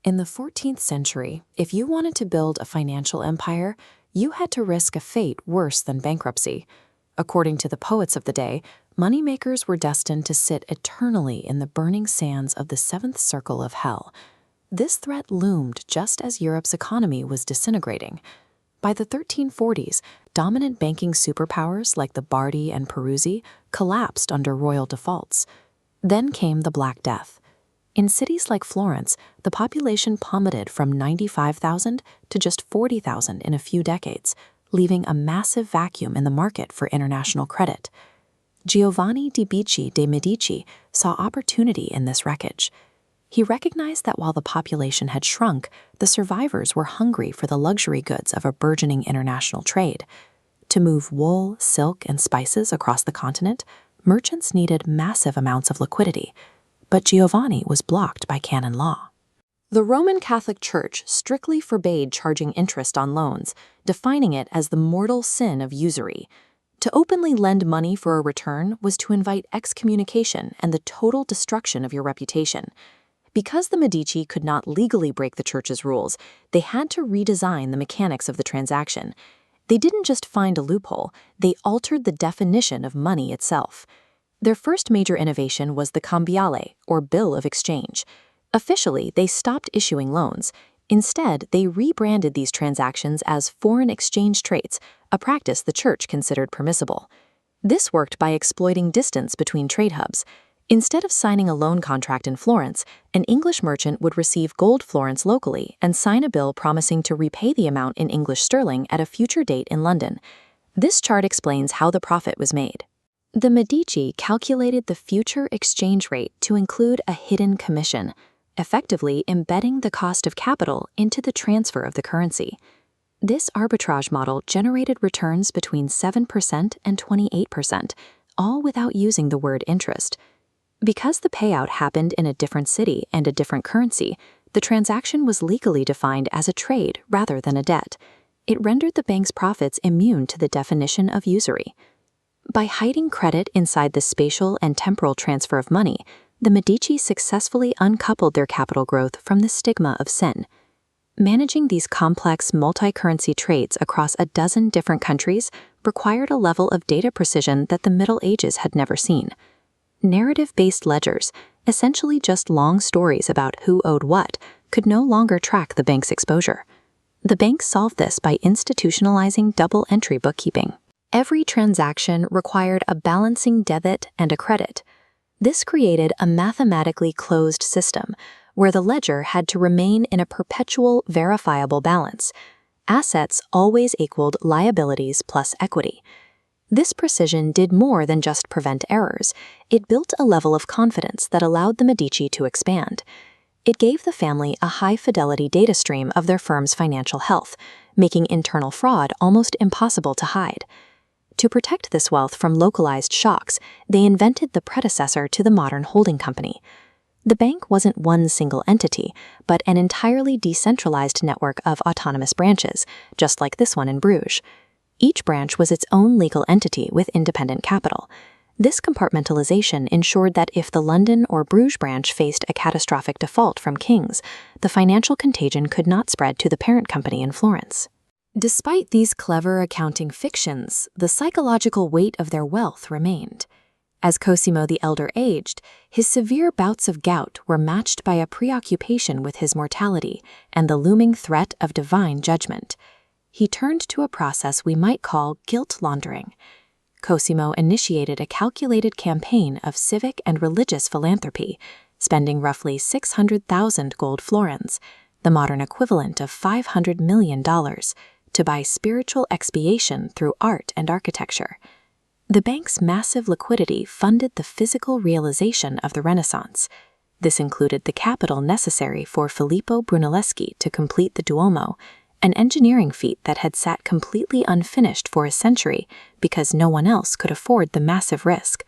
In the 14th century, if you wanted to build a financial empire, you had to risk a fate worse than bankruptcy. According to the poets of the day, moneymakers were destined to sit eternally in the burning sands of the seventh circle of hell. This threat loomed just as Europe's economy was disintegrating. By the 1340s, dominant banking superpowers like the Bardi and Peruzzi collapsed under royal defaults. Then came the Black Death. In cities like Florence, the population plummeted from 95,000 to just 40,000 in a few decades, leaving a massive vacuum in the market for international credit. Giovanni di Bicci de' Medici saw opportunity in this wreckage. He recognized that while the population had shrunk, the survivors were hungry for the luxury goods of a burgeoning international trade. To move wool, silk, and spices across the continent, merchants needed massive amounts of liquidity, but Giovanni was blocked by canon law. The Roman Catholic Church strictly forbade charging interest on loans, defining it as the mortal sin of usury. To openly lend money for a return was to invite excommunication and the total destruction of your reputation. Because the Medici could not legally break the church's rules, they had to redesign the mechanics of the transaction. They didn't just find a loophole, they altered the definition of money itself. Their first major innovation was the cambiale, or bill of exchange. Officially, they stopped issuing loans. Instead, they rebranded these transactions as foreign exchange trades, a practice the church considered permissible. This worked by exploiting distance between trade hubs. Instead of signing a loan contract in Florence, an English merchant would receive gold florins locally and sign a bill promising to repay the amount in English sterling at a future date in London. This chart explains how the profit was made. The Medici calculated the future exchange rate to include a hidden commission, effectively embedding the cost of capital into the transfer of the currency. This arbitrage model generated returns between 7% and 28%, all without using the word interest. Because the payout happened in a different city and a different currency, the transaction was legally defined as a trade rather than a debt. It rendered the bank's profits immune to the definition of usury. By hiding credit inside the spatial and temporal transfer of money, the Medici successfully uncoupled their capital growth from the stigma of sin. Managing these complex multi-currency trades across a dozen different countries required a level of data precision that the Middle Ages had never seen. Narrative-based ledgers, essentially just long stories about who owed what, could no longer track the bank's exposure. The bank solved this by institutionalizing double-entry bookkeeping. Every transaction required a balancing debit and a credit. This created a mathematically closed system where the ledger had to remain in a perpetual verifiable balance. Assets always equaled liabilities plus equity. This precision did more than just prevent errors. It built a level of confidence that allowed the Medici to expand. It gave the family a high-fidelity data stream of their firm's financial health, making internal fraud almost impossible to hide. To protect this wealth from localized shocks, they invented the predecessor to the modern holding company. The bank wasn't one single entity, but an entirely decentralized network of autonomous branches, just like this one in Bruges. Each branch was its own legal entity with independent capital. This compartmentalization ensured that if the London or Bruges branch faced a catastrophic default from King's, the financial contagion could not spread to the parent company in Florence. Despite these clever accounting fictions, the psychological weight of their wealth remained. As Cosimo the Elder aged, his severe bouts of gout were matched by a preoccupation with his mortality and the looming threat of divine judgment. He turned to a process we might call guilt laundering. Cosimo initiated a calculated campaign of civic and religious philanthropy, spending roughly 600,000 gold florins, the modern equivalent of $500 million, to buy spiritual expiation through art and architecture. The bank's massive liquidity funded the physical realization of the Renaissance. This included the capital necessary for Filippo Brunelleschi to complete the Duomo, an engineering feat that had sat completely unfinished for a century because no one else could afford the massive risk.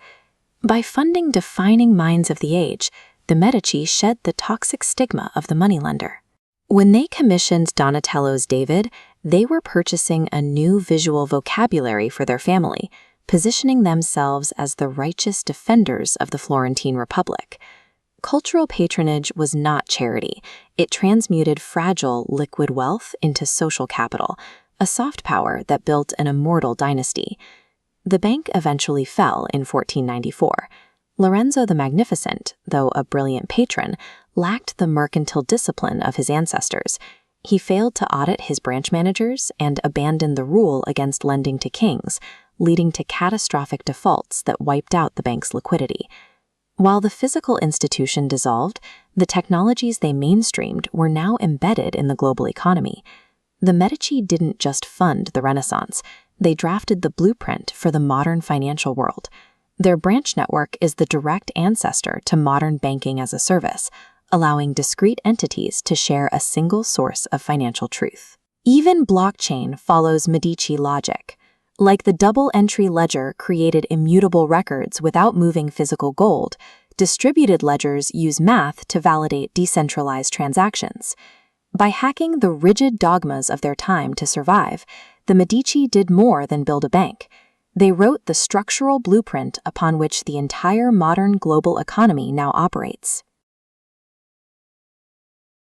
By funding defining minds of the age, the Medici shed the toxic stigma of the moneylender. When they commissioned Donatello's David, they were purchasing a new visual vocabulary for their family, positioning themselves as the righteous defenders of the Florentine Republic. cultural patronage was not charity. It transmuted fragile liquid wealth into social capital, a soft power that built an immortal dynasty. The bank eventually fell in 1494. Lorenzo the Magnificent, though a brilliant patron, lacked the mercantile discipline of his ancestors. He failed to audit his branch managers and abandoned the rule against lending to kings, leading to catastrophic defaults that wiped out the bank's liquidity. While the physical institution dissolved, the technologies they mainstreamed were now embedded in the global economy. The Medici didn't just fund the Renaissance, they drafted the blueprint for the modern financial world. Their branch network is the direct ancestor to modern banking as a service, allowing discrete entities to share a single source of financial truth. Even blockchain follows Medici logic. Like the double-entry ledger created immutable records without moving physical gold, distributed ledgers use math to validate decentralized transactions. By hacking the rigid dogmas of their time to survive, the Medici did more than build a bank. They wrote the structural blueprint upon which the entire modern global economy now operates.